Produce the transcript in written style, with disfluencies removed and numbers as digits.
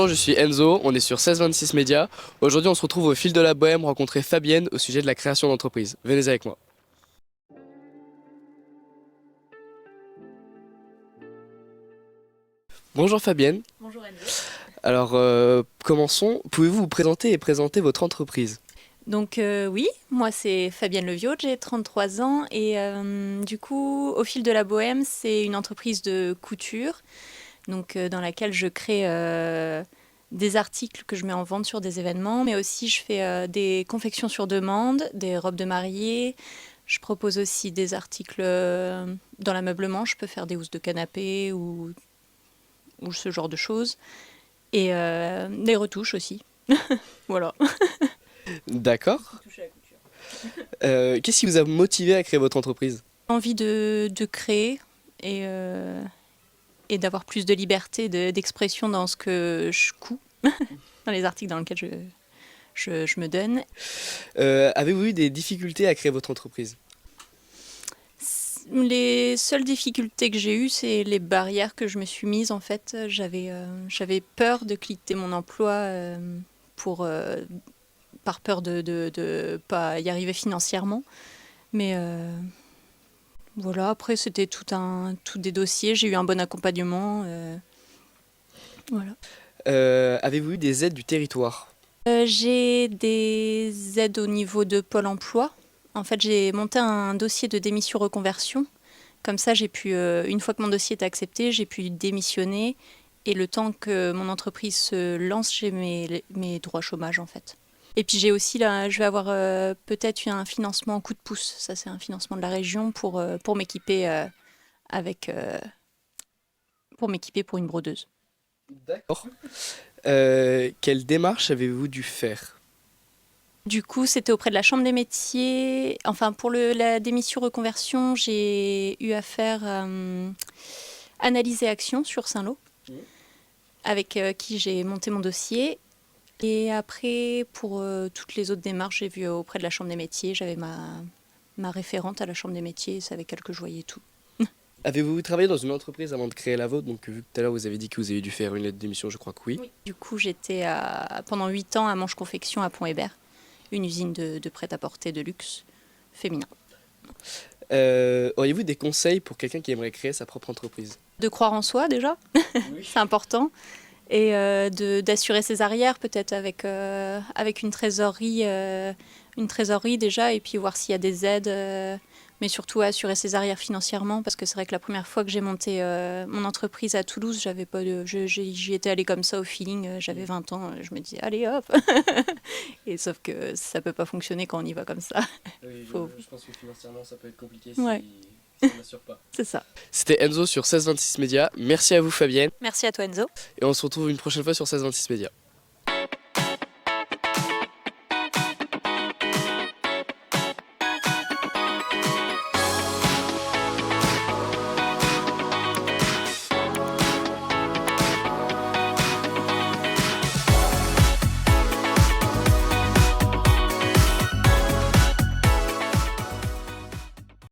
Bonjour, je suis Enzo, on est sur 1626 Média. Aujourd'hui, on se retrouve au fil de la Bohème rencontrer Fabienne au sujet de la création d'entreprise. Venez avec moi. Bonjour Fabienne. Bonjour Enzo. Alors, commençons. Pouvez-vous vous présenter et présenter votre entreprise? Donc oui, moi c'est Fabienne Leviot, j'ai 33 ans et du coup au fil de la Bohème c'est une entreprise de couture donc, dans laquelle je crée des articles que je mets en vente sur des événements, mais aussi je fais des confections sur demande, des robes de mariée. Je propose aussi des articles dans l'ameublement, je peux faire des housses de canapé ou ce genre de choses. Et des retouches aussi. Voilà. D'accord. Toucher à la couture. Qu'est-ce qui vous a motivé à créer votre entreprise? Envie de créer et d'avoir plus de liberté d'expression dans ce que je couds, dans les articles dans lesquels je me donne. Avez-vous eu des difficultés à créer votre entreprise? Les seules difficultés que j'ai eues, c'est les barrières que je me suis mises. En fait, j'avais peur de quitter mon emploi par peur de pas y arriver financièrement. Mais voilà, après c'était tout des dossiers. J'ai eu un bon accompagnement. Voilà. Avez-vous eu des aides du territoire? J'ai des aides au niveau de Pôle emploi. En fait, j'ai monté un dossier de démission reconversion. Comme ça, j'ai pu, une fois que mon dossier était accepté, j'ai pu démissionner. Et le temps que mon entreprise se lance, j'ai mes droits chômage en fait. Et puis j'ai aussi, là, je vais avoir peut-être un financement coup de pouce. Ça, c'est un financement de la région pour m'équiper avec, pour m'équiper pour une brodeuse. D'accord. Quelle démarche avez-vous dû faire? Du coup, c'était auprès de la Chambre des métiers. Enfin, pour la démission reconversion, j'ai eu à faire Analyse et Action sur Saint-Lô, avec qui j'ai monté mon dossier. Et après, pour toutes les autres démarches, j'ai vu auprès de la Chambre des métiers. J'avais ma référente à la Chambre des métiers, c'est avec elle que je voyais tout. Avez-vous travaillé dans une entreprise avant de créer la vôtre? Donc, vu que tout à l'heure vous avez dit que vous avez dû faire une lettre de démission, je crois que oui. Du coup, j'étais pendant 8 ans à Manche Confection à Pont-Hébert, une usine de prêt-à-porter de luxe féminin. Auriez-vous des conseils pour quelqu'un qui aimerait créer sa propre entreprise? De croire en soi déjà, c'est important. Et d'assurer ses arrières peut-être avec une trésorerie déjà, et puis voir s'il y a des aides, mais surtout assurer ses arrières financièrement, parce que c'est vrai que la première fois que j'ai monté mon entreprise à Toulouse, j'avais pas j'y étais allée comme ça au feeling, j'avais 20 ans, je me disais allez hop. Et sauf que ça peut pas fonctionner quand on y va comme ça. Oui, Faut- je pense que financièrement ça peut être compliqué Ouais. si on n'assure pas. C'est ça. C'était Enzo sur 1626 Média. Merci à vous Fabienne Merci à toi Enzo. et on se retrouve une prochaine fois sur 1626 Média.